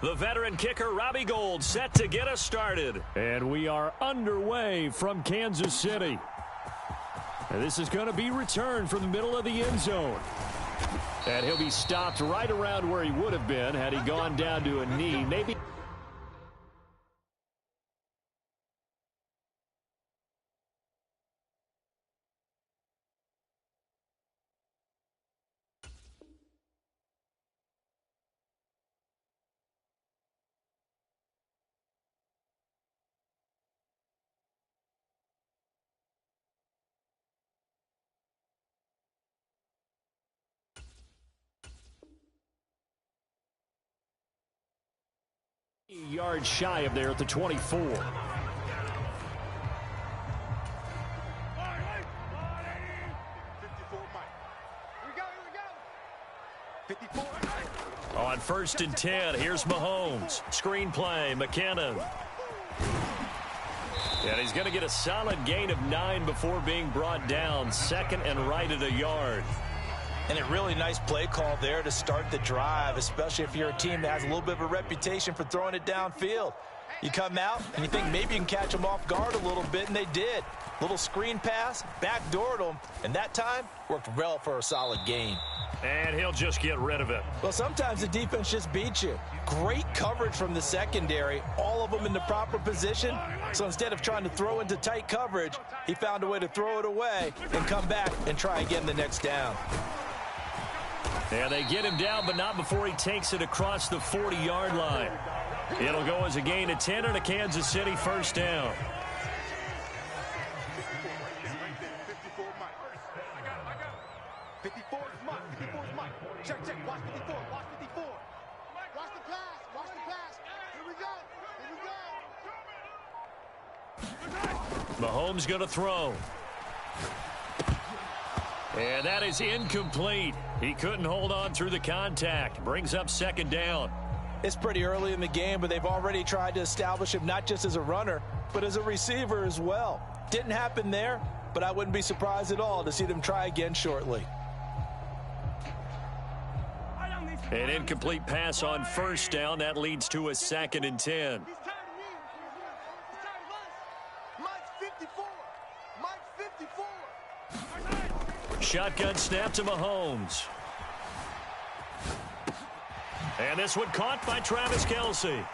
The veteran kicker, Robbie Gould, set to get us started. And we are underway from Kansas City. And this is going to be returned from the middle of the end zone. And he'll be stopped right around where he would have been had he gone down to a knee. Maybe. Yards shy of there at the 24. On 1st and 10, here's Mahomes. Screen play, McKinnon. And he's going to get a solid gain of 9 before being brought down. 2nd and right at a yard. And a really nice play call there to start the drive, especially if you're a team that has a little bit of a reputation for throwing it downfield. You come out and you think maybe you can catch them off guard a little bit, and they did. Little screen pass, backdoored them, and that time worked well for a solid gain. And he'll just get rid of it. Well, sometimes the defense just beats you. Great coverage from the secondary, all of them in the proper position. So instead of trying to throw into tight coverage, he found a way to throw it away and come back and try again the next down. And they get him down, but not before he takes it across the 40-yard line. It'll go as a gain of 10 and a Kansas City first down. Check, watch 54, watch 54. Watch the pass. Here we go. Mahomes going to throw. And that is incomplete. He couldn't hold on through the contact. Brings up 2nd down. It's pretty early in the game, but they've already tried to establish him not just as a runner, but as a receiver as well. Didn't happen there, but I wouldn't be surprised at all to see them try again shortly. An incomplete pass on 1st down. That leads to a 2nd and 10. Shotgun snap to Mahomes. And this one caught by Travis Kelce.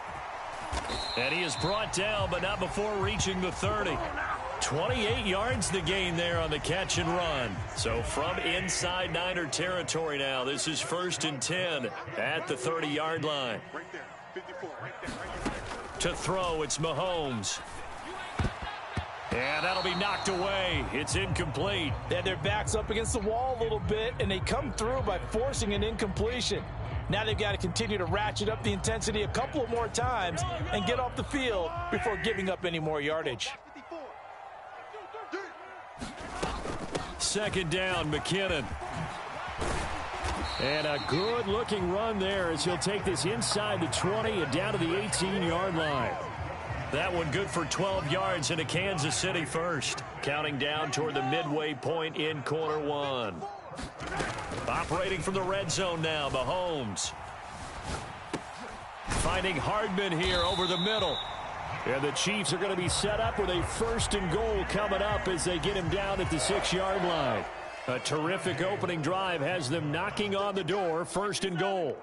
And he is brought down, but not before reaching the 30. 28 yards the gain there on the catch and run. So from inside Niner territory now, this is 1st and 10 at the 30-yard line. To throw, it's Mahomes. And that'll be knocked away. It's incomplete. They had their backs up against the wall a little bit, and they come through by forcing an incompletion. Now they've got to continue to ratchet up the intensity a couple of more times and get off the field before giving up any more yardage. 2nd down, McKinnon. And a good-looking run there as he'll take this inside the 20 and down to the 18-yard line. That one good for 12 yards into Kansas City first. Counting down toward the midway point in quarter 1. Operating from the red zone now, Mahomes. Finding Hardman here over the middle. And the Chiefs are going to be set up with a 1st and goal coming up as they get him down at the 6-yard line. A terrific opening drive has them knocking on the door, 1st and goal.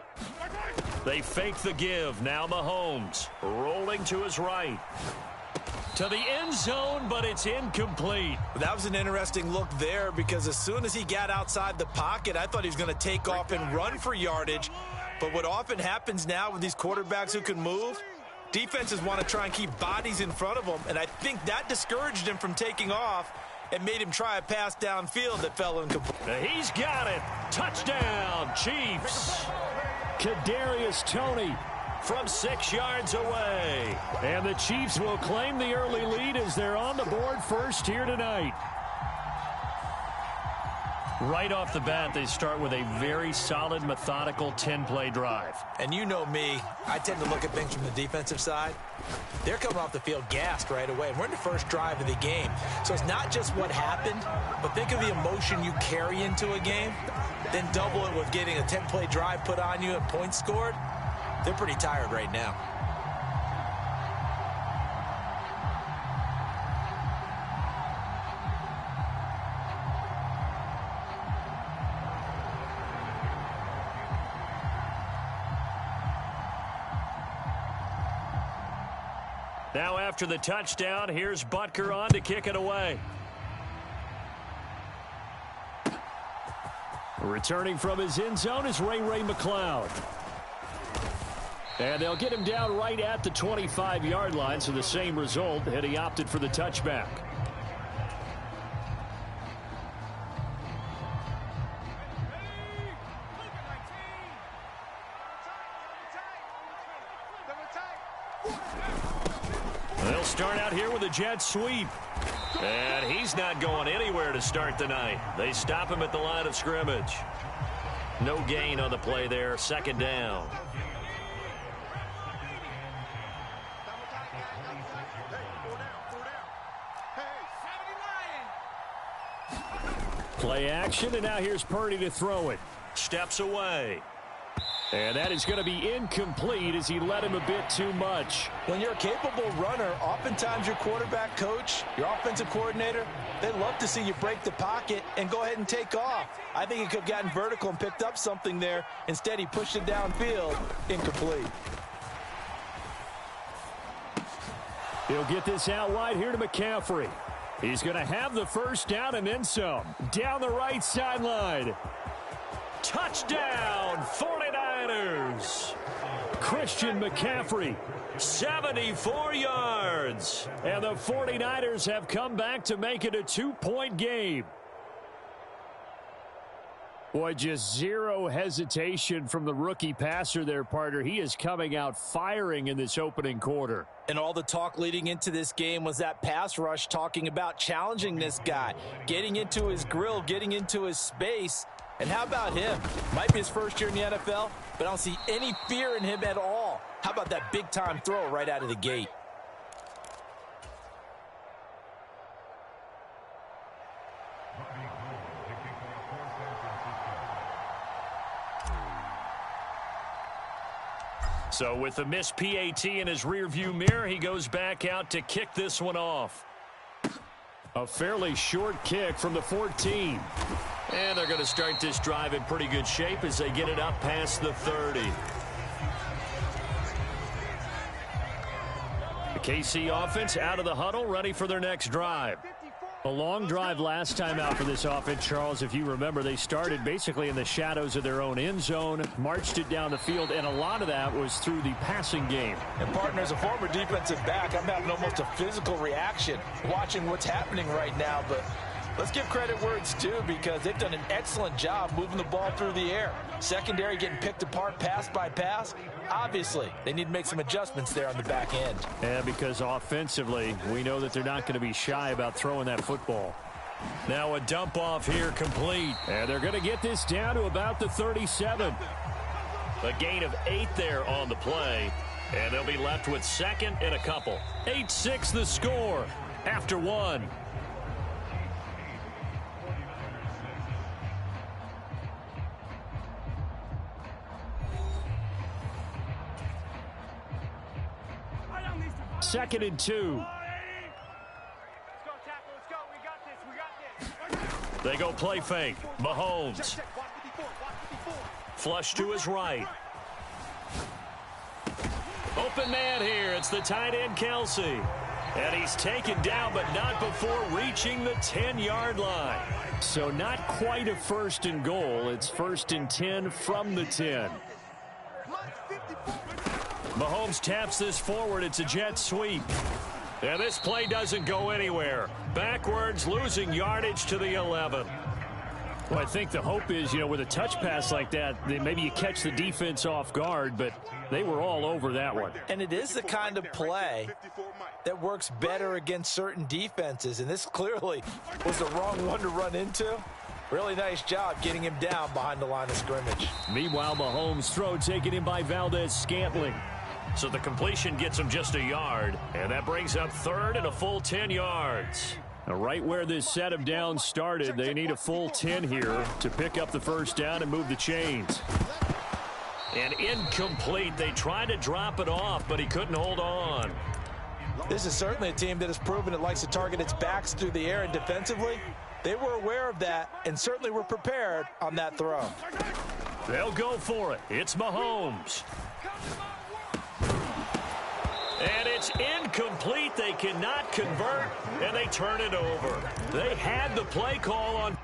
They fake the give. Now Mahomes rolling to his right. To the end zone, but it's incomplete. That was an interesting look there because as soon as he got outside the pocket, I thought he was going to take off and run for yardage. But what often happens now with these quarterbacks who can move, defenses want to try and keep bodies in front of them, and I think that discouraged him from taking off and made him try a pass downfield that fell incomplete. He's got it. Touchdown, Chiefs. Kadarius Toney from 6 yards away. And the Chiefs will claim the early lead as they're on the board first here tonight. Right off the bat, they start with a very solid, methodical 10-play drive. And you know me, I tend to look at things from the defensive side. They're coming off the field gassed right away. And we're in the first drive of the game. So it's not just what happened, but think of the emotion you carry into a game. Then double it with getting a 10-play drive put on you and points scored. They're pretty tired right now. Now after the touchdown, here's Butker on to kick it away. Returning from his end zone is Ray McCloud. And they'll get him down right at the 25-yard line, so the same result, and he opted for the touchback. They'll start out here with a jet sweep. And he's not going anywhere to start the night. They stop him at the line of scrimmage. No gain on the play there. Second down. Play action, and now here's Purdy to throw it. Steps away. And that is going to be incomplete as he led him a bit too much. When you're a capable runner, oftentimes your quarterback coach, your offensive coordinator, they love to see you break the pocket and go ahead and take off. I think he could have gotten vertical and picked up something there. Instead, he pushed it downfield. Incomplete. He'll get this out wide here to McCaffrey. He's going to have the first down and then some. Down the right sideline. Touchdown, 49ers. Christian McCaffrey, 74 yards. And the 49ers have come back to make it a 2-point game. Boy, just zero hesitation from the rookie passer there, partner. He is coming out firing in this opening quarter. And all the talk leading into this game was that pass rush talking about challenging this guy, getting into his grill, getting into his space. And how about him? Might be his first year in the NFL, but I don't see any fear in him at all. How about that big-time throw right out of the gate? So with the missed PAT in his rearview mirror, he goes back out to kick this one off. A fairly short kick from the 14. And they're going to start this drive in pretty good shape as they get it up past the 30. The KC offense out of the huddle, ready for their next drive. A long drive last time out for this offense, Charles. If you remember, they started basically in the shadows of their own end zone, marched it down the field, and a lot of that was through the passing game. And, partner, as a former defensive back, I'm having almost a physical reaction watching what's happening right now. But let's give credit where it's due, because they've done an excellent job moving the ball through the air. Secondary getting picked apart pass by pass. Obviously, they need to make some adjustments there on the back end. Yeah, because offensively, we know that they're not going to be shy about throwing that football. Now a dump off here complete. And they're going to get this down to about the 37. A gain of 8 there on the play. And they'll be left with second and a couple. 8-6 the score after 1. Second and 2. They go play fake. Mahomes. Flush to his right. Open man here. It's the tight end, Kelsey. And he's taken down, but not before reaching the 10-yard line. So not quite a first and goal. It's first and 10 from the 10. Mahomes taps this forward. It's a jet sweep. And this play doesn't go anywhere. Backwards, losing yardage to the 11. Well, I think the hope is, with a touch pass like that, maybe you catch the defense off guard, but they were all over that one. And it is the kind of play that works better against certain defenses, and this clearly was the wrong one to run into. Really nice job getting him down behind the line of scrimmage. Meanwhile, Mahomes' throw taken in by Valdez-Scantling. So the completion gets him just a yard, and that brings up third and a full 10 yards. Now, right where this set of downs started, they need a full 10 here to pick up the first down and move the chains. And incomplete. They tried to drop it off, but he couldn't hold on. This is certainly a team that has proven it likes to target its backs through the air, and defensively, they were aware of that and certainly were prepared on that throw. They'll go for it. It's Mahomes. And it's incomplete. They cannot convert, and they turn it over. They had the play call on.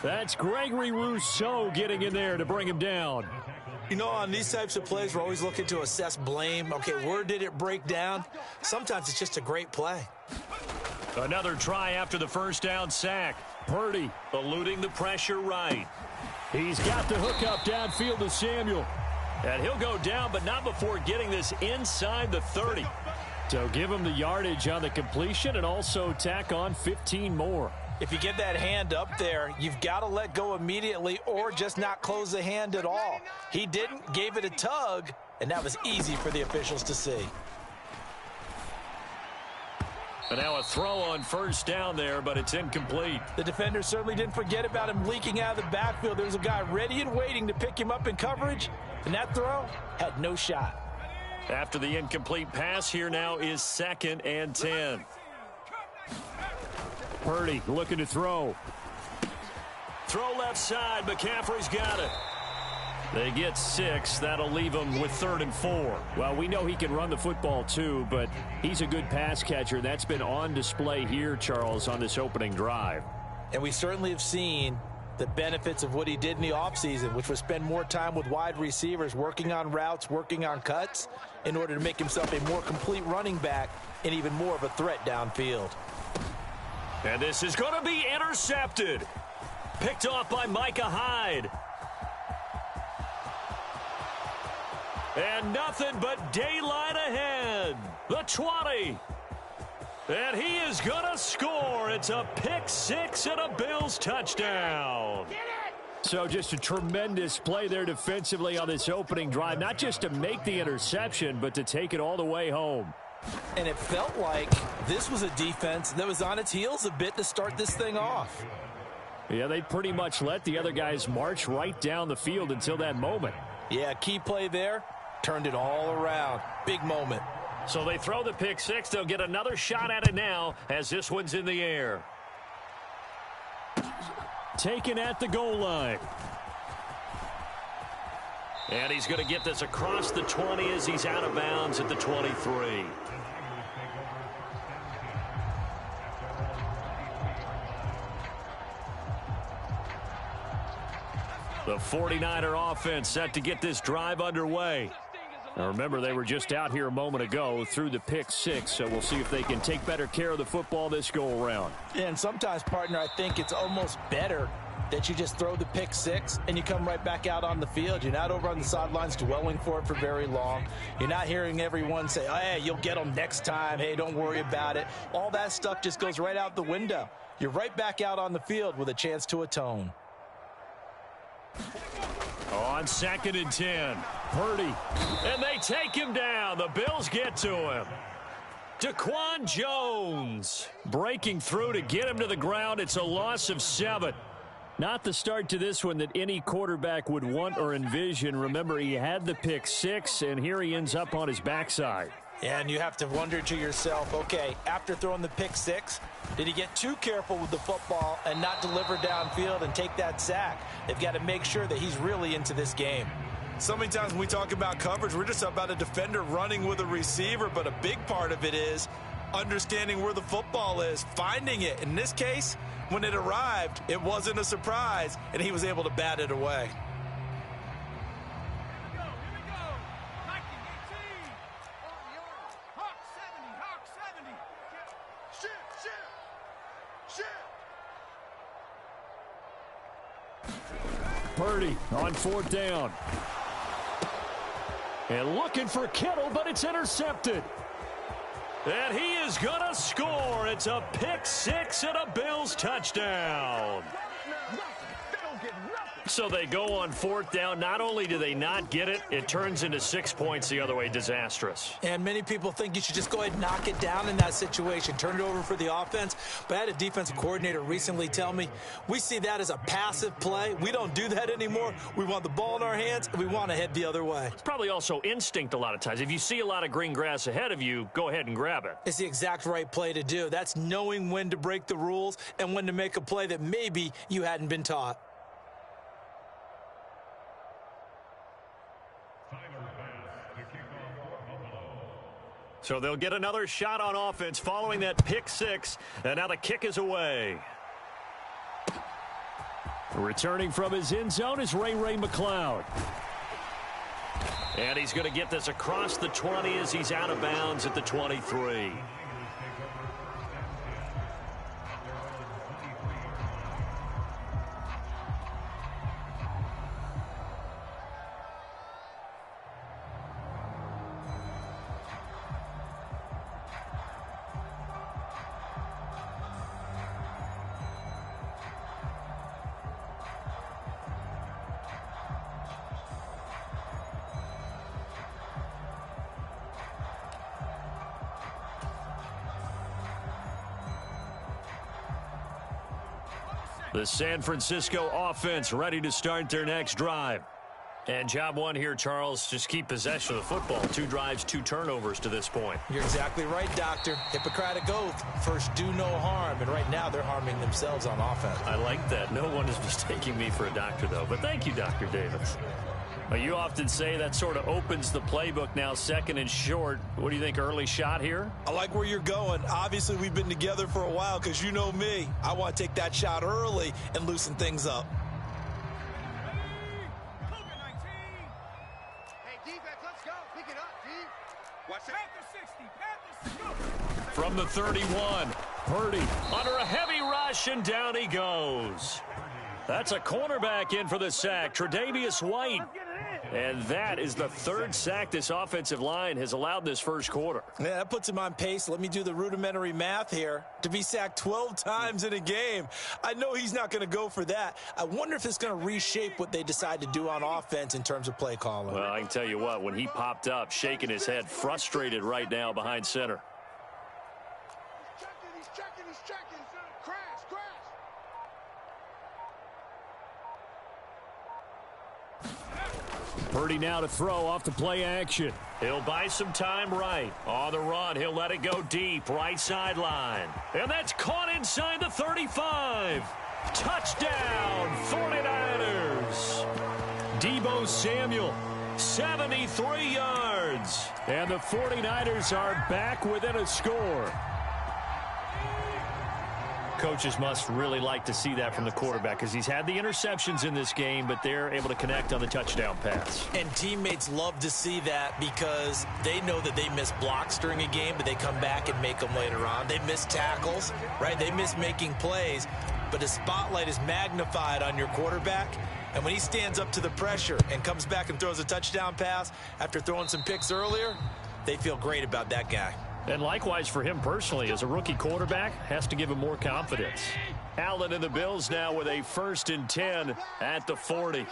That's Gregory Rousseau getting in there to bring him down. You know, on these types of plays, we're always looking to assess blame. Okay, where did it break down? Sometimes it's just a great play. Another try after the first down sack. Purdy eluding the pressure right. He's got the hook up downfield to Samuel. And he'll go down, but not before getting this inside the 30. So give him the yardage on the completion and also tack on 15 more. If you get that hand up there, you've got to let go immediately or just not close the hand at all. He didn't, gave it a tug, and that was easy for the officials to see. And now a throw on first down there, but it's incomplete. The defender certainly didn't forget about him leaking out of the backfield. There was a guy ready and waiting to pick him up in coverage, and that throw had no shot. After the incomplete pass, here now is 2nd and 10. Purdy looking to throw. Throw left side. McCaffrey's got it. They get 6. That'll leave them with 3rd and 4. Well, we know he can run the football too, but he's a good pass catcher. That's been on display here, Charles, on this opening drive. And we certainly have seen the benefits of what he did in the offseason, which was spend more time with wide receivers, working on routes, working on cuts, in order to make himself a more complete running back and even more of a threat downfield. And this is going to be intercepted. picked off by Micah Hyde. And nothing but daylight ahead. The 20. And he is going to score. It's a pick six and a Bills touchdown. So just a tremendous play there defensively on this opening drive. Not just to make the interception, but to take it all the way home. And it felt like this was a defense that was on its heels a bit to start this thing off. Yeah, they pretty much let the other guys march right down the field until that moment. Yeah, key play there. Turned it all around. Big moment. So they throw the pick six. They'll get another shot at it now as this one's in the air. Taken at the goal line. And he's going to get this across the 20 as he's out of bounds at the 23. The 49er offense set to get this drive underway. Now remember, they were just out here a moment ago through the pick six, so we'll see if they can take better care of the football this go-around. And sometimes, partner, I think it's almost better that you just throw the pick six and you come right back out on the field. You're not over on the sidelines dwelling for it for very long. You're not hearing everyone say, oh, hey, you'll get them next time. Hey, don't worry about it. All that stuff just goes right out the window. You're right back out on the field with a chance to atone. On 2nd and 10, Purdy. And they take him down. The Bills get to him. Daquan Jones breaking through to get him to the ground. It's a loss of 7. Not the start to this one that any quarterback would want or envision. Remember, he had the pick six, and here he ends up on his backside. And you have to wonder to yourself, okay, after throwing the pick six, did he get too careful with the football and not deliver downfield and take that sack? They've got to make sure that he's really into this game. So many times when we talk about coverage, we're just about a defender running with a receiver, but a big part of it is understanding where the football is, finding it. In this case, when it arrived, it wasn't a surprise, and he was able to bat it away. Purdy on 4th down. And looking for Kittle, but it's intercepted. And he is going to score. It's a pick six and a Bills touchdown. So they go on 4th down. Not only do they not get it, it turns into 6 points the other way. Disastrous. And many people think you should just go ahead and knock it down in that situation. Turn it over for the offense. But I had a defensive coordinator recently tell me, we see that as a passive play. We don't do that anymore. We want the ball in our hands, and we want to head the other way. It's probably also instinct a lot of times. If you see a lot of green grass ahead of you, go ahead and grab it. It's the exact right play to do. That's knowing when to break the rules and when to make a play that maybe you hadn't been taught. So they'll get another shot on offense following that pick six, and now the kick is away. Returning from his end zone is Ray McCloud. And he's going to get this across the 20 as he's out of bounds at the 23. The San Francisco offense ready to start their next drive. And job one here, Charles, just keep possession of the football. 2 drives, 2 turnovers to this point. You're exactly right, Doctor. Hippocratic oath. First, do no harm. And right now, they're harming themselves on offense. I like that. No one is mistaking me for a doctor, though. But thank you, Dr. Davis. You often say that sort of opens the playbook now, 2nd and short. What do you think, early shot here? I like where you're going. Obviously, we've been together for a while because you know me. I want to take that shot early and loosen things up. Hey, defense, let's go. Pick it up, D. Watch it. From the 31, Purdy under a heavy rush, and down he goes. That's a cornerback in for the sack, Tre'Davious White. And that is the third sack this offensive line has allowed this first quarter. Yeah, that puts him on pace. Let me do the rudimentary math here. To be sacked 12 times in a game, I know he's not going to go for that. I wonder if it's going to reshape what they decide to do on offense in terms of play calling. Well, I can tell you what, when he popped up, shaking his head, frustrated right now behind center. He's checking. Crash. Purdy now to throw off the play action. He'll buy some time right. On the run, he'll let it go deep, right sideline. And that's caught inside the 35. Touchdown, 49ers. Deebo Samuel, 73 yards. And the 49ers are back within a score. Coaches must really like to see that from the quarterback because he's had the interceptions in this game, but they're able to connect on the touchdown pass. And teammates love to see that because they know that they miss blocks during a game, but they come back and make them later on. They miss tackles, right? They miss making plays, but the spotlight is magnified on your quarterback. And when he stands up to the pressure and comes back and throws a touchdown pass after throwing some picks earlier, they feel great about that guy. And likewise for him personally, as a rookie quarterback, has to give him more confidence. Allen and the Bills now with a 1st and 10 at the 40.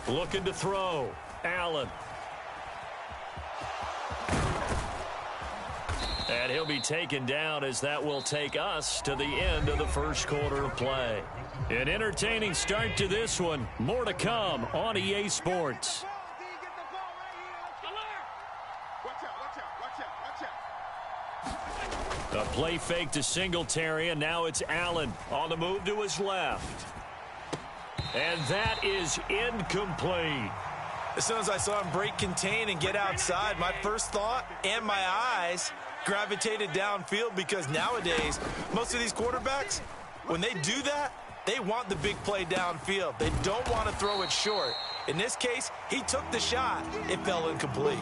Looking to throw. Allen. And he'll be taken down as that will take us to the end of the first quarter of play. An entertaining start to this one. More to come on EA Sports. A play fake to Singletary, and now it's Allen on the move to his left. And that is incomplete. As soon as I saw him break contain and get outside, my first thought and my eyes gravitated downfield because nowadays, most of these quarterbacks, when they do that, they want the big play downfield. They don't want to throw it short. In this case, he took the shot. It fell incomplete.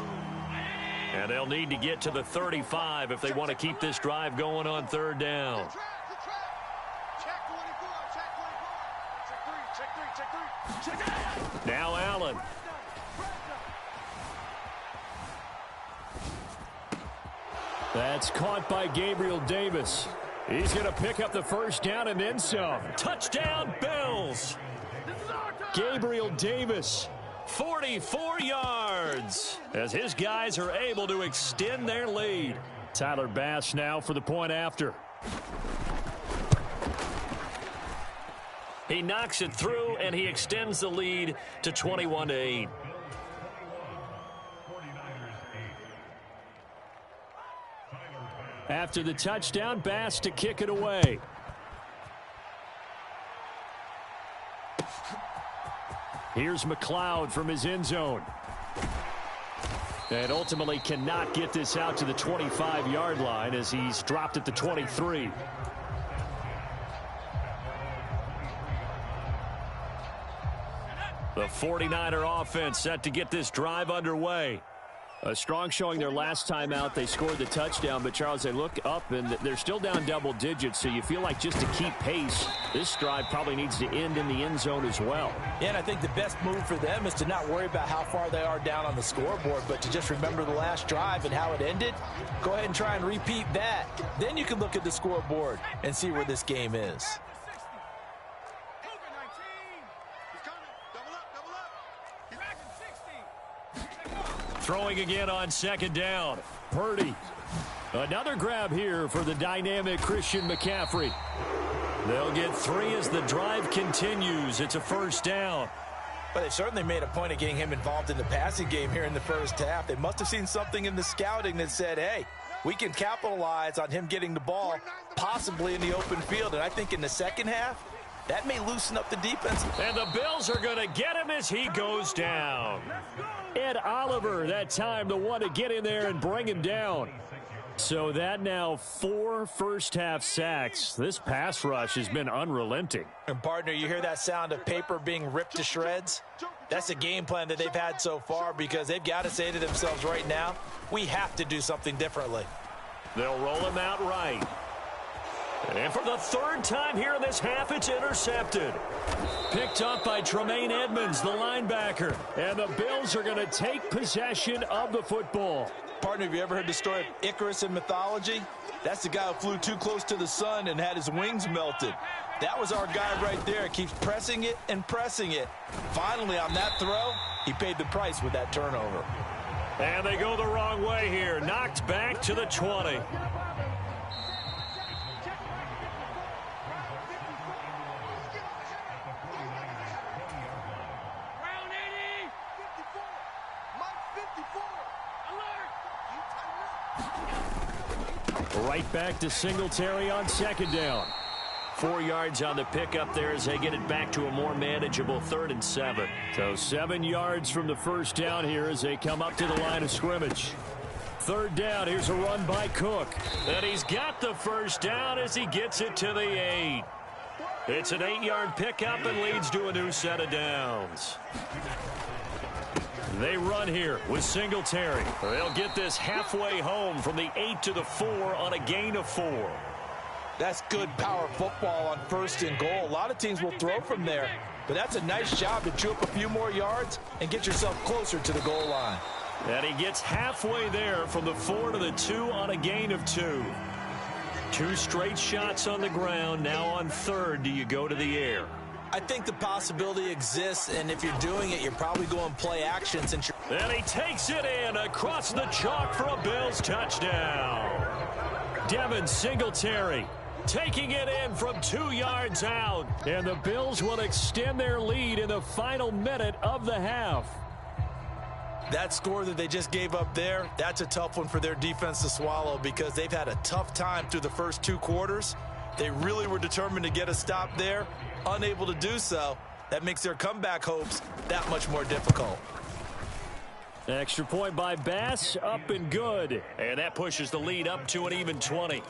And they'll need to get to the 35 if they want to keep this drive going on 3rd down. Now Allen. That's caught by Gabriel Davis. He's going to pick up the 1st down and then some. Touchdown, Bills. Gabriel Davis. 44 yards as his guys are able to extend their lead. Tyler Bass now for the point after. He knocks it through and he extends the lead to 21-8. After the touchdown, Bass to kick it away. Here's McLeod from his end zone. And ultimately cannot get this out to the 25-yard line as he's dropped at the 23. The 49er offense set to get this drive underway. A strong showing their last time out. They scored the touchdown, but Charles, they look up and they're still down double digits, so you feel like just to keep pace, this drive probably needs to end in the end zone as well. Yeah, and I think the best move for them is to not worry about how far they are down on the scoreboard, but to just remember the last drive and how it ended. Go ahead and try and repeat that. Then you can look at the scoreboard and see where this game is. Throwing again on 2nd down. Purdy. Another grab here for the dynamic Christian McCaffrey. They'll get 3 as the drive continues. It's a 1st down. But they certainly made a point of getting him involved in the passing game here in the first half. They must have seen something in the scouting that said, hey, we can capitalize on him getting the ball possibly in the open field. And I think in the second half, that may loosen up the defense. And the Bills are going to get him as he goes down. Ed Oliver, that time, the one to get in there and bring him down. So that now 4 first-half sacks. This pass rush has been unrelenting. And, partner, you hear that sound of paper being ripped to shreds? That's a game plan that they've had so far because they've got to say to themselves right now, we have to do something differently. They'll roll him out right. And for the third time here in this half, it's intercepted. Picked up by Tremaine Edmonds, the linebacker. And the Bills are going to take possession of the football. Partner, have you ever heard the story of Icarus in mythology? That's the guy who flew too close to the sun and had his wings melted. That was our guy right there. Keeps pressing it and pressing it. Finally, on that throw, he paid the price with that turnover. And they go the wrong way here. Knocked back to the 20. Right back to Singletary on second down. 4 yards on the pickup there as they get it back to a more manageable 3rd and 7. So 7 yards from the first down here as they come up to the line of scrimmage. 3rd down, here's a run by Cook. And he's got the first down as he gets it to the 8. It's an 8-yard pickup and leads to a new set of downs. They run here with Singletary. They'll get this halfway home from the 8 to the 4 on a gain of 4. That's good power football on 1st and goal. A lot of teams will throw from there, but that's a nice job to chew up a few more yards and get yourself closer to the goal line. And he gets halfway there from the 4 to the 2 on a gain of 2. 2 straight shots on the ground. Now on 3rd, do you go to the air? I think the possibility exists, and if you're doing it, you're probably going play action since you're... And he takes it in across the chalk for a Bills touchdown. Devin Singletary taking it in from 2 yards out. And the Bills will extend their lead in the final minute of the half. That score that they just gave up there, that's a tough one for their defense to swallow because they've had a tough time through the first 2 quarters. They really were determined to get a stop there. Unable to do so, that makes their comeback hopes that much more difficult. Extra point by Bass, up and good. And that pushes the lead up to an even 20.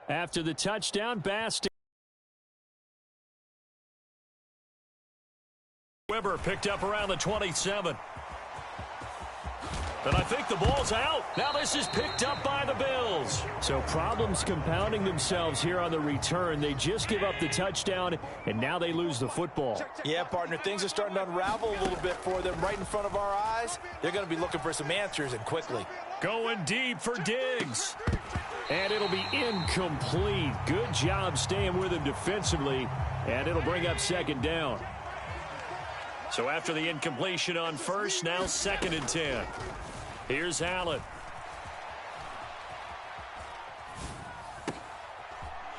After the touchdown, Bass... Weber picked up around the 27. And I think the ball's out. Now this is picked up by the Bills. So problems compounding themselves here on the return. They just give up the touchdown, and now they lose the football. Yeah, partner, things are starting to unravel a little bit for them right in front of our eyes. They're going to be looking for some answers, and quickly. Going deep for Diggs. And it'll be incomplete. Good job staying with him defensively, and it'll bring up 2nd down. So after the incompletion on 1st, now 2nd and 10. Here's Allen.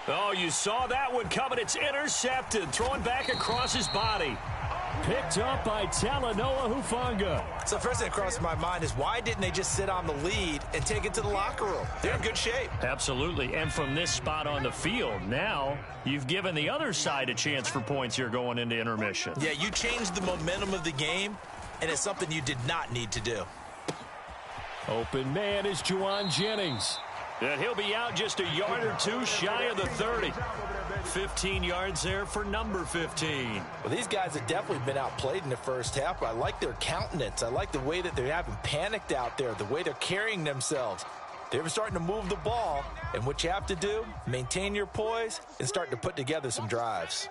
Oh, you saw that one coming. It's intercepted. Throwing back across his body. Picked up by Talanoa Hufanga. So first thing that crosses my mind is why didn't they just sit on the lead and take it to the locker room? They're in good shape. Absolutely. And from this spot on the field, now you've given the other side a chance for points here going into intermission. Yeah, you changed the momentum of the game, and it's something you did not need to do. Open man is Juwan Jennings. And he'll be out just a yard or 2 shy of the 30. 15 yards there for number 15. Well, these guys have definitely been outplayed in the first half, but I like their countenance. I like the way that they haven't panicked out there, the way they're carrying themselves. They're starting to move the ball, and what you have to do, maintain your poise and start to put together some drives.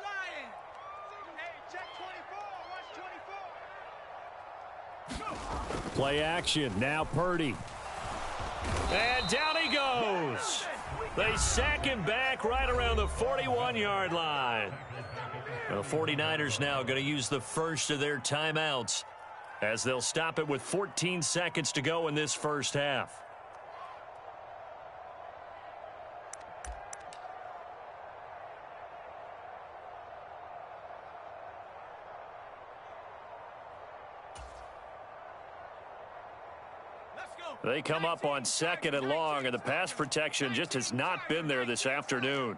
Play action. Now Purdy. And down he goes. They sack him back right around the 41-yard line. The 49ers now going to use the first of their timeouts as they'll stop it with 14 seconds to go in this first half. They come up on 2nd and long, and the pass protection just has not been there this afternoon.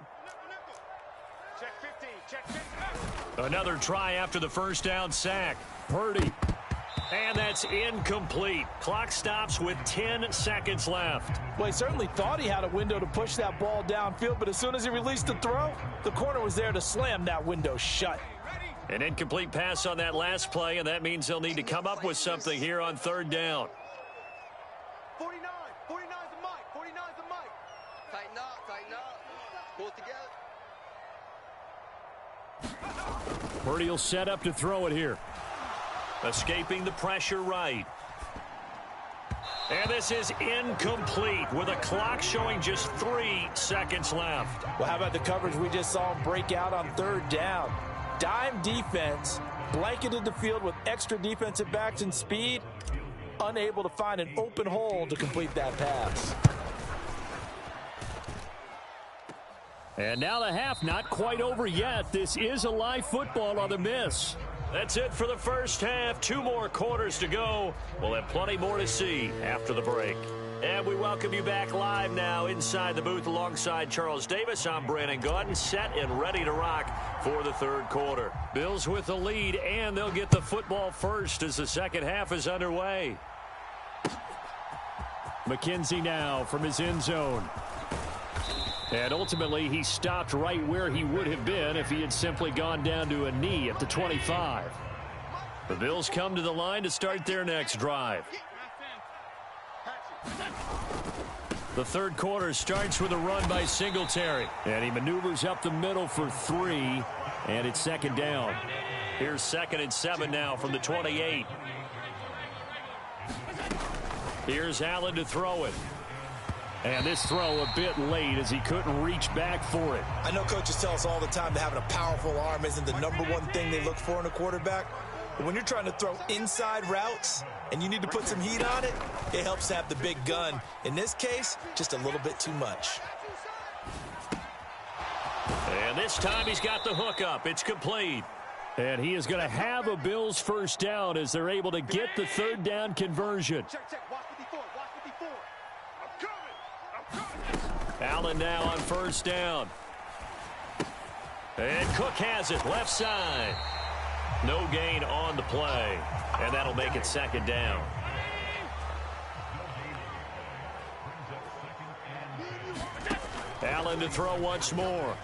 Another try after the first down sack. Purdy. And that's incomplete. Clock stops with 10 seconds left. Well, he certainly thought he had a window to push that ball downfield, but as soon as he released the throw, the corner was there to slam that window shut. An incomplete pass on that last play, and that means they'll need to come up with something here on third down. 49. 49's the mic. 49's the mic. Tighten up. Tighten up. Pull it together. Purdy will set up to throw it here. Escaping the pressure right. And this is incomplete with a clock showing just 3 seconds left. Well, how about the coverage we just saw him break out on third down? Dime defense, blanketed the field with extra defensive backs and speed, unable to find an open hole to complete that pass. And now the half not quite over yet. This is a live football on the miss. That's it for the first half. 2 more quarters to go. We'll have plenty more to see after the break. And we welcome you back live now inside the booth alongside Charles Davis. I'm Brandon Gaudin, set and ready to rock for the third quarter. Bills with the lead, and they'll get the football first as the second half is underway. McKenzie now from his end zone. And ultimately, he stopped right where he would have been if he had simply gone down to a knee at the 25. The Bills come to the line to start their next drive. The third quarter starts with a run by Singletary. And he maneuvers up the middle for 3, and it's second down. Here's 2nd and 7 now from the 28. Here's Allen to throw it. And this throw a bit late as he couldn't reach back for it. I know coaches tell us all the time that having a powerful arm isn't the #1 thing they look for in a quarterback. But when you're trying to throw inside routes and you need to put some heat on it, it helps to have the big gun. In this case, just a little bit too much. And this time he's got the hook up. It's complete. And he is going to have a Bills first down as they're able to get the third down conversion. Watch 54. Watch 54. Allen now on first down. And Cook has it left side. No gain on the play. And that'll make it second down. Allen to throw once more.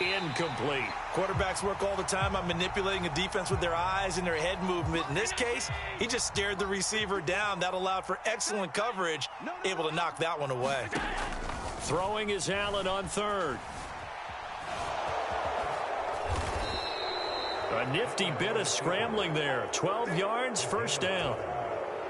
Incomplete. Quarterbacks work all the time on manipulating a defense with their eyes and their head movement. In this case, he just stared the receiver down. That allowed for excellent coverage, able to knock that one away. Throwing is Allen on third. A nifty bit of scrambling there. 12 yards, first down.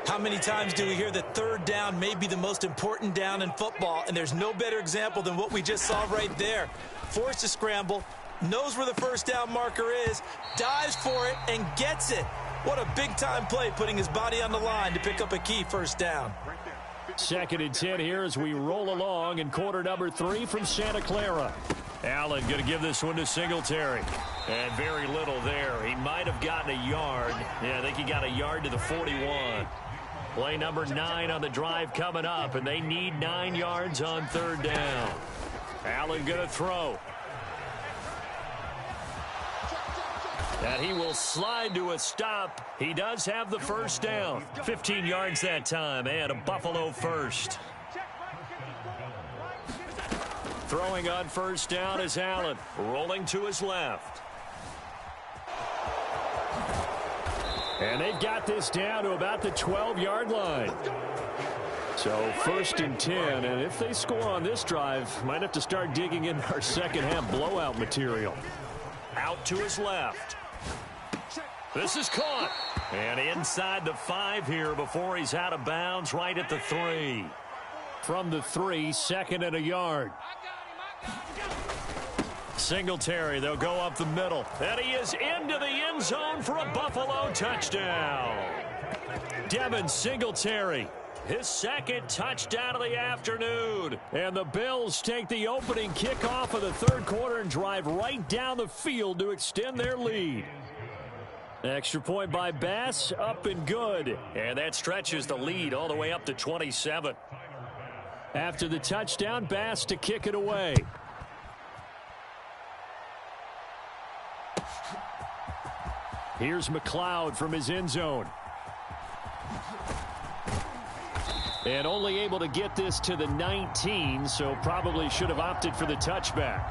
How many times do we hear that third down may be the most important down in football, and there's no better example than what we just saw right there. Forced to scramble, knows where the first down marker is, dives for it, and gets it. What a big-time play, putting his body on the line to pick up a key first down. 2nd and 10 here as we roll along in quarter number 3 from Santa Clara. Allen going to give this one to Singletary. And very little there. He might have gotten a yard. Yeah, I think he got a yard to the 41. Play number 9 on the drive coming up, and they need 9 yards on third down. Allen going to throw. And he will slide to a stop. He does have the first down. 15 yards that time, and a Buffalo first. Throwing on first down is Allen. Rolling to his left. And they've got this down to about the 12-yard line. So 1st and 10, and if they score on this drive, might have to start digging in our second half blowout material. Out to his left. This is caught. And inside the 5 here before he's out of bounds right at the 3. From the 3, 2nd and a yard. Singletary, they'll go up the middle. And he is into the end zone for a Buffalo touchdown. Devin Singletary, his 2nd touchdown of the afternoon. And the Bills take the opening kickoff of the third quarter and drive right down the field to extend their lead. Extra point by Bass, up and good. And that stretches the lead all the way up to 27. After the touchdown, Bass to kick it away. Here's McLeod from his end zone. And only able to get this to the 19, so probably should have opted for the touchback.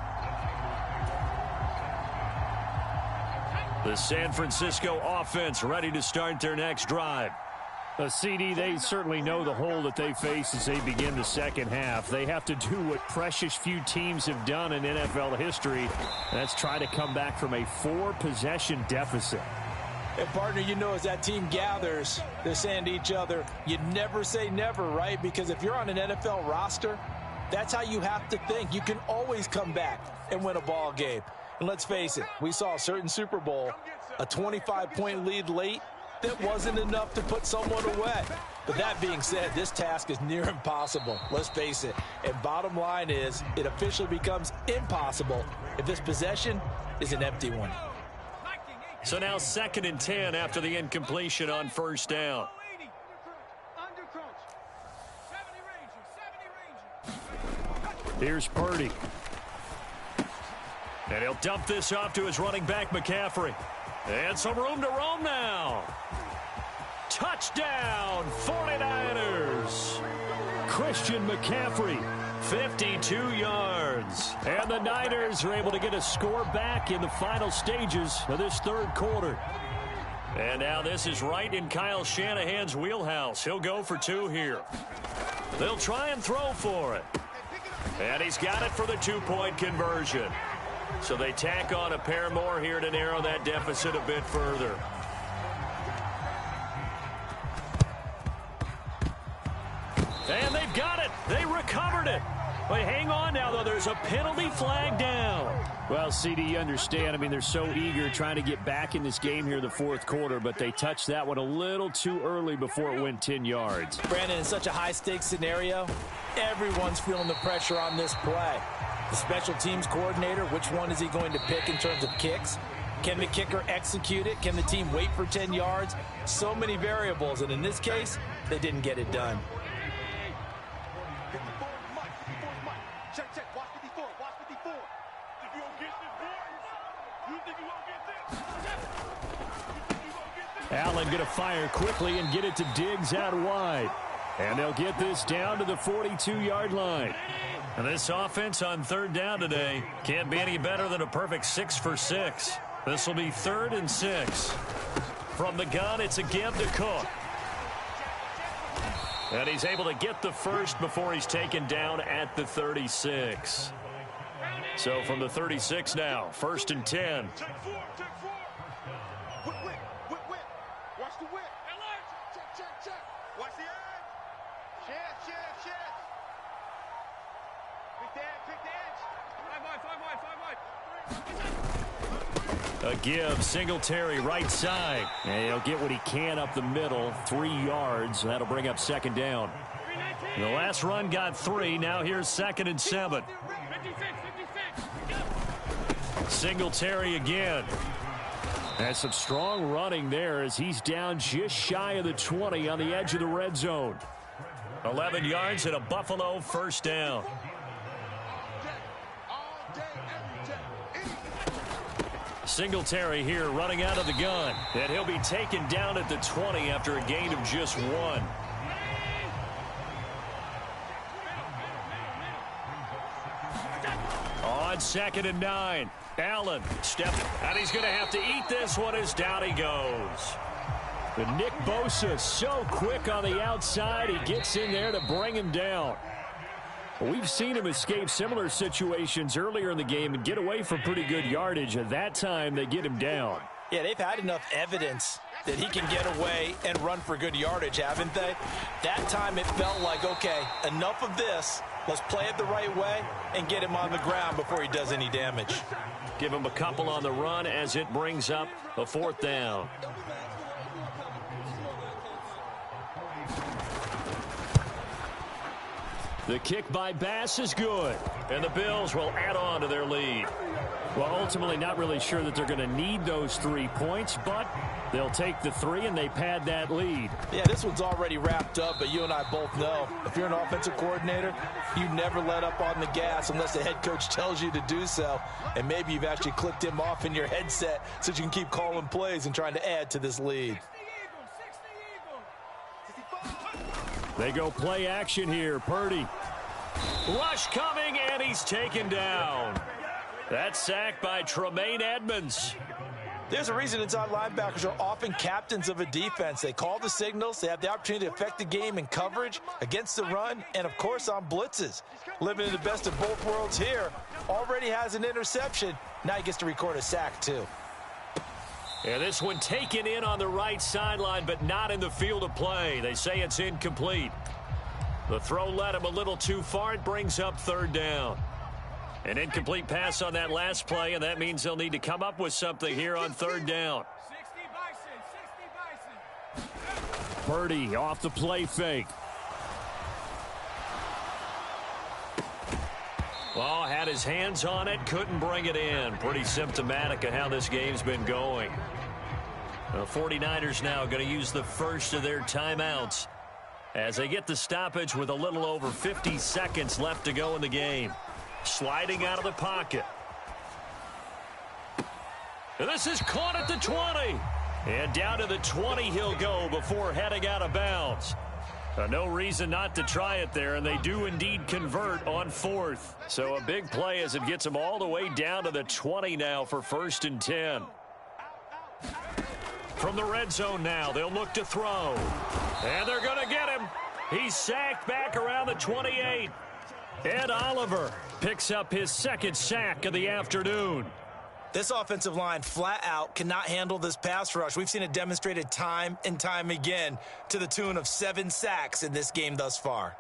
The San Francisco offense ready to start their next drive. A CD, they certainly know the hole that they face as they begin the second half. They have to do what precious few teams have done in NFL history. That's try to come back from a 4-possession deficit. And, partner, you know, as that team gathers, they're saying to each other, you never say never, right? Because if you're on an NFL roster, that's how you have to think. You can always come back and win a ball game. And let's face it, we saw a certain Super Bowl, a 25-point lead late. That wasn't enough to put someone away. But that being said, this task is near impossible. Let's face it. And bottom line is, it officially becomes impossible if this possession is an empty one. So now 2nd and 10 after the incompletion on first down. Here's Purdy. And he'll dump this off to his running back, McCaffrey. And some room to roam now. Touchdown, 49ers. Christian McCaffrey. 52 yards. And the Niners are able to get a score back in the final stages of this third quarter. And now this is right in Kyle Shanahan's wheelhouse. He'll go for 2 here. They'll try and throw for it. And he's got it for the 2-point conversion. So they tack on a pair more here to narrow that deficit a bit further. And they've got it. They recovered it. But hang on now, though. There's a penalty flag down. Well, CD, you understand. I mean, they're so eager trying to get back in this game here in the fourth quarter, but they touched that one a little too early before it went 10 yards. Brandon, in such a high-stakes scenario, everyone's feeling the pressure on this play. The special teams coordinator, which one is he going to pick in terms of kicks? Can the kicker execute it? Can the team wait for 10 yards? So many variables, and in this case, they didn't get it done. Check. Watch 54. Watch 54. If you don't get this, boy, you think you won't get this? Allen going to fire quickly and get it to Diggs out wide. And they'll get this down to the 42-yard line. And this offense on 3rd down today can't be any better than a perfect 6 for 6. This will be 3rd and 6. From the gun, it's a give to Cook. And he's able to get the first before he's taken down at the 36. So from the 36 now, 1st and 10. Check 4. Whip. Watch the whip. Check. Watch the edge. Shift. Pick the edge. 5 wide. A give, Singletary right side. And he'll get what he can up the middle, 3 yards. That'll bring up 2nd down. The last run got 3. Now here's 2nd and 7. Singletary again. And some strong running there as he's down just shy of the 20 on the edge of the red zone. 11 yards and a Buffalo 1st down. Singletary here running out of the gun. And he'll be taken down at the 20 after a gain of just 1. On 2nd and 9. Allen stepped, and he's going to have to eat this one as down he goes. But Nick Bosa so quick on the outside. He gets in there to bring him down. We've seen him escape similar situations earlier in the game and get away from pretty good yardage. At that time, they get him down. Yeah, they've had enough evidence that he can get away and run for good yardage, haven't they? That time it felt like, okay, enough of this. Let's play it the right way and get him on the ground before he does any damage. Give him a couple on the run as it brings up a 4th down. The kick by Bass is good. And the Bills will add on to their lead. Well, ultimately not really sure that they're going to need those 3 points, but they'll take the 3 and they pad that lead. Yeah, this one's already wrapped up, but you and I both know if you're an offensive coordinator, you never let up on the gas unless the head coach tells you to do so. And maybe you've actually clicked him off in your headset so you can keep calling plays and trying to add to this lead. They go play action here. Purdy. Rush coming, and he's taken down. That sack by Tremaine Edmonds. There's a reason inside linebackers are often captains of a defense. They call the signals. They have the opportunity to affect the game in coverage, against the run, and, of course, on blitzes. Living in the best of both worlds here. Already has an interception. Now he gets to record a sack, too. Yeah, this one taken in on the right sideline, but not in the field of play. They say it's incomplete. The throw led him a little too far. It brings up third down. An incomplete pass on that last play, and that means they'll need to come up with something here on third down. 60 Bison. Purdy off the play fake. Well, had his hands on it, couldn't bring it in. Pretty symptomatic of how this game's been going. The 49ers now going to use the first of their timeouts as they get the stoppage with a little over 50 seconds left to go in the game. Sliding out of the pocket. And this is caught at the 20. And down to the 20 he'll go before heading out of bounds. No reason not to try it there, and they do indeed convert on fourth. So a big play as it gets them all the way down to the 20 now for 1st and 10. From the red zone now, they'll look to throw. And they're going to get him. He's sacked back around the 28. Ed Oliver picks up his second sack of the afternoon. This offensive line flat out cannot handle this pass rush. We've seen it demonstrated time and time again to the tune of 7 sacks in this game thus far.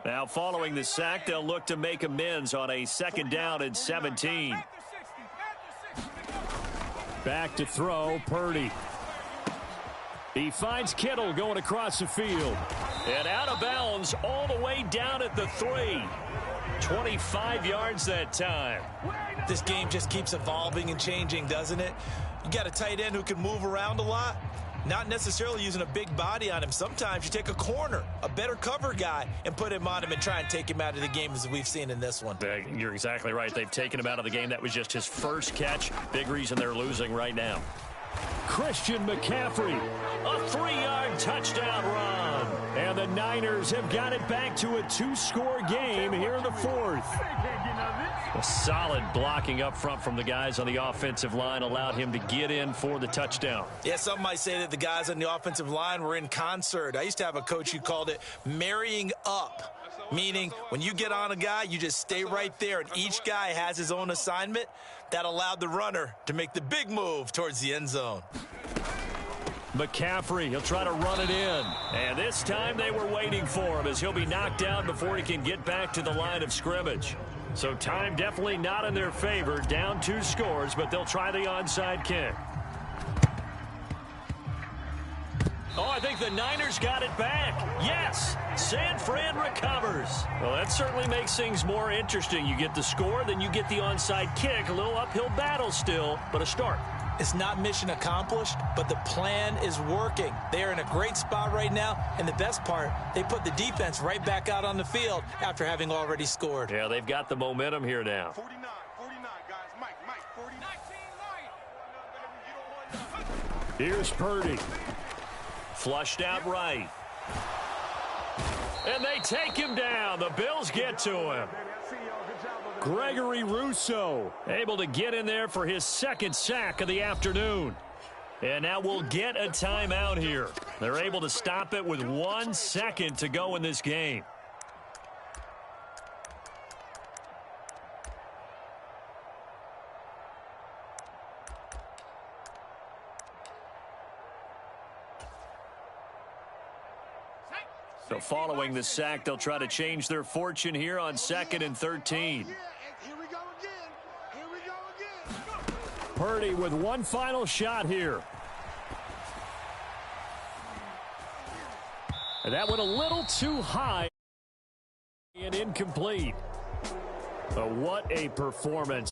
Now following the sack, they'll look to make amends on a 2nd down and 17. Back to throw, Purdy. He finds Kittle going across the field. And out of bounds all the way down at the 3. 25 yards that time. This game just keeps evolving and changing, doesn't it? You got a tight end who can move around a lot. Not necessarily using a big body on him. Sometimes you take a corner, a better cover guy, and put him on him and try and take him out of the game as we've seen in this one. You're exactly right. They've taken him out of the game. That was just his first catch. Big reason they're losing right now. Christian McCaffrey, a 3-yard touchdown run. And the Niners have got it back to a 2-score game here in the 4th. A solid blocking up front from the guys on the offensive line allowed him to get in for the touchdown. Yeah, some might say that the guys on the offensive line were in concert. I used to have a coach who called it marrying up, meaning when you get on a guy, you just stay right there, and each guy has his own assignment. That allowed the runner to make the big move towards the end zone. McCaffrey, he'll try to run it in. And this time they were waiting for him as he'll be knocked down before he can get back to the line of scrimmage. So time definitely not in their favor. Down 2 scores, but they'll try the onside kick. Oh, I think the Niners got it back. Yes, San Fran recovers. Well, that certainly makes things more interesting. You get the score, then you get the onside kick. A little uphill battle still, but a start. It's not mission accomplished, but the plan is working. They are in a great spot right now, and the best part, they put the defense right back out on the field after having already scored. Yeah, they've got the momentum here now. 49, guys. Mike, 40. Here's Purdy. Flushed out right. And they take him down. The Bills get to him. Gregory Rousseau able to get in there for his 2nd sack of the afternoon. And now we'll get a timeout here. They're able to stop it with 1 second to go in this game. So following the sack, they'll try to change their fortune here on 2nd and 13. Purdy with one final shot here. And that went a little too high and incomplete. But what a performance.